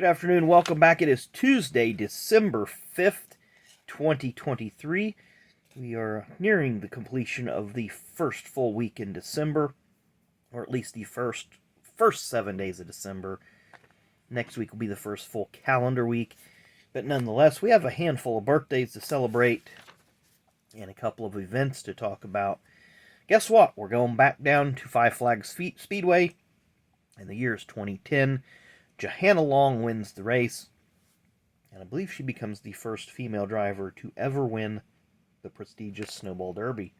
Good afternoon. Welcome back. It is Tuesday, December 5th, 2023. We are nearing the completion of the first full week in December, or at least the first 7 days of December. Next week will be the first full calendar week. But nonetheless, we have a handful of birthdays to celebrate and a couple of events to talk about. Guess what? We're going back down to Five Flags Speedway, and the year is 2010. Johanna Long wins the race, and I believe she becomes the first female driver to ever win the prestigious Snowball Derby.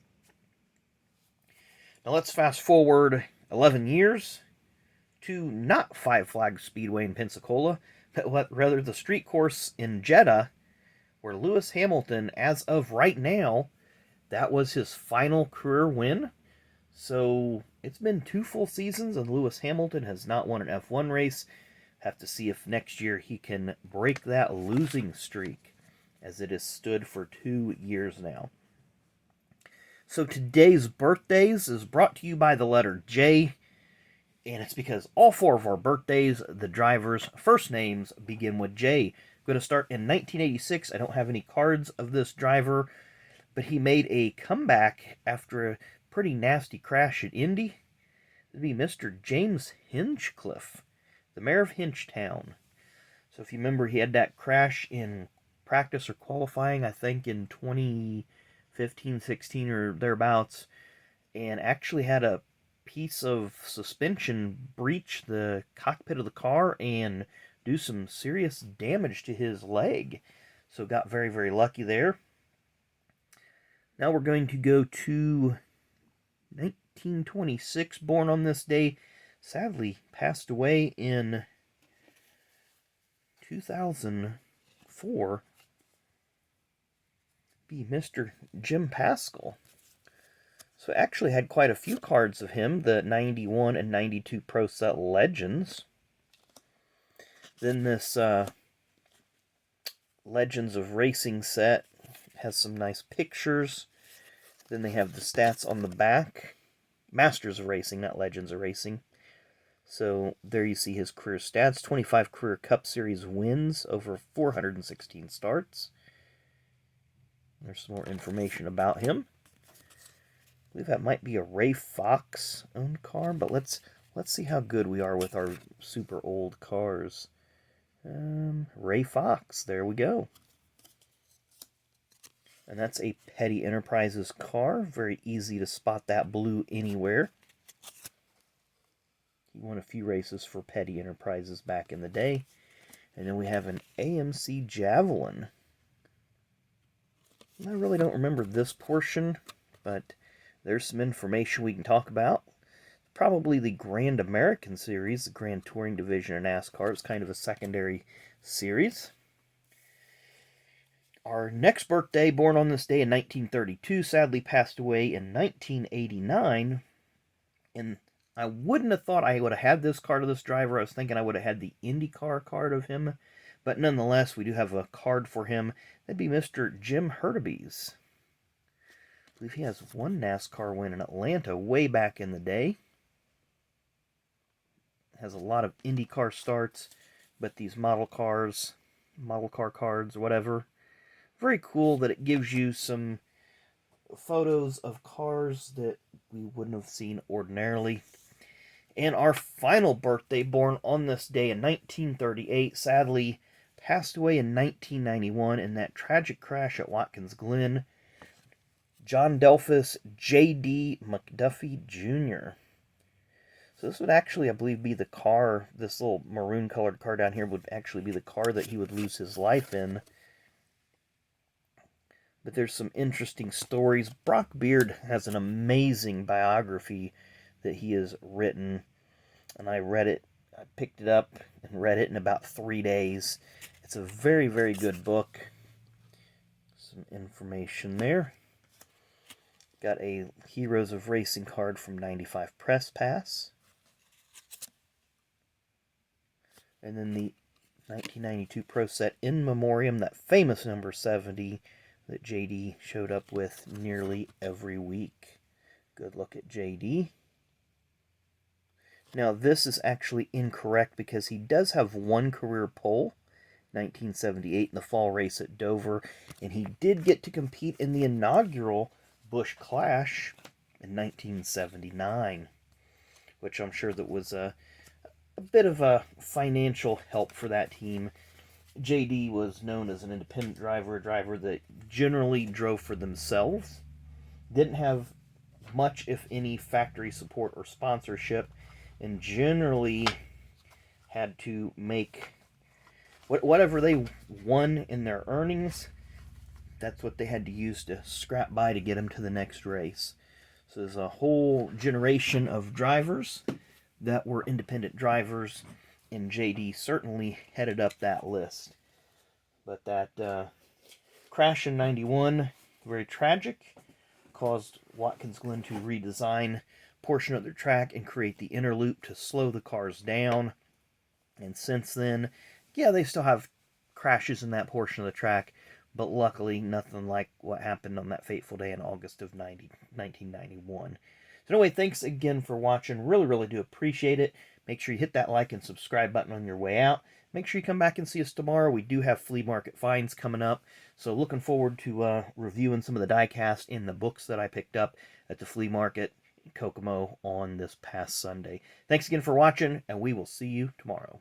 Now let's fast forward 11 years to not Five Flags Speedway in Pensacola, but rather the street course in Jeddah, where Lewis Hamilton, as of right now, that was his final career win. So it's been 2 full seasons and Lewis Hamilton has not won an F1 race. Have to see if next year he can break that losing streak, as it has stood for 2 years now. So today's birthdays is brought to you by the letter J, and it's because all 4 of our birthdays, the drivers' first names begin with J. I'm going to start in 1986. I don't have any cards of this driver, but he made a comeback after a pretty nasty crash at Indy. It'd be Mr. James Hinchcliffe, the mayor of Hinchtown. So if you remember, he had that crash in practice or qualifying, I think in 2015, 16 or thereabouts, and actually had a piece of suspension breach the cockpit of the car and do some serious damage to his leg. So got very, very lucky there. Now we're going to go to 1926, born on this day, sadly passed away in 2004, be Mr. Jim Paschal. So I actually had quite a few cards of him, the 91 and 92 Pro Set Legends. Then this Legends of Racing set has some nice pictures. Then they have the stats on the back. Masters of Racing, not Legends of Racing. So there you see his career stats. 25 career Cup Series wins over 416 starts. There's some more information about him. I believe that might be a Ray Fox owned car, but let's see how good we are with our super old cars. Ray Fox, there we go. And that's a Petty Enterprises car. Very easy to spot that blue anywhere. He won a few races for Petty Enterprises back in the day. And then we have an AMC Javelin. I really don't remember this portion, but there's some information we can talk about. Probably the Grand American Series, the Grand Touring Division of NASCAR. It's kind of a secondary series. Our next birthday, born on this day in 1932, sadly passed away in 1989. And I wouldn't have thought I would have had this card of this driver. I was thinking I would have had the IndyCar card of him. But nonetheless, we do have a card for him. That'd be Mr. Jim Hurtubise. I believe he has one NASCAR win in Atlanta way back in the day. Has a lot of IndyCar starts, but these model car cards, or whatever. Very cool that it gives you some photos of cars that we wouldn't have seen ordinarily. And our final birthday, born on this day in 1938, sadly passed away in 1991 in that tragic crash at Watkins Glen, John Delphus J.D. McDuffie Jr. So this would actually, I believe, be the car, this little maroon-colored car down here would actually be the car that he would lose his life in. But there's some interesting stories. Brock Beard has an amazing biography that he has written, and I read it. I picked it up and read it in about 3 days. It's a very, very good book. Some information there. Got a Heroes of Racing card from 95 Press Pass. And then the 1992 Pro Set In Memoriam, that famous number 70 that JD showed up with nearly every week. Good look at JD. Now, this is actually incorrect because he does have one career pole, 1978, in the fall race at Dover, and he did get to compete in the inaugural Busch Clash in 1979, which I'm sure that was a bit of a financial help for that team. JD was known as an independent driver, a driver that generally drove for themselves, didn't have much, if any, factory support or sponsorship, and generally had to make whatever they won in their earnings, that's what they had to use to scrap by to get them to the next race. So there's a whole generation of drivers that were independent drivers, and JD certainly headed up that list. But that crash in 91, very tragic, caused Watkins Glen to redesign a portion of their track and create the inner loop to slow the cars down. And since then, yeah, they still have crashes in that portion of the track, but luckily nothing like what happened on that fateful day in August of 1991. So anyway, thanks again for watching. Really, really do appreciate it. Make sure you hit that like and subscribe button on your way out. Make sure you come back and see us tomorrow. We do have flea market finds coming up, so looking forward to reviewing some of the diecast in the books that I picked up at the flea market in Kokomo on this past Sunday. Thanks again for watching, and we will see you tomorrow.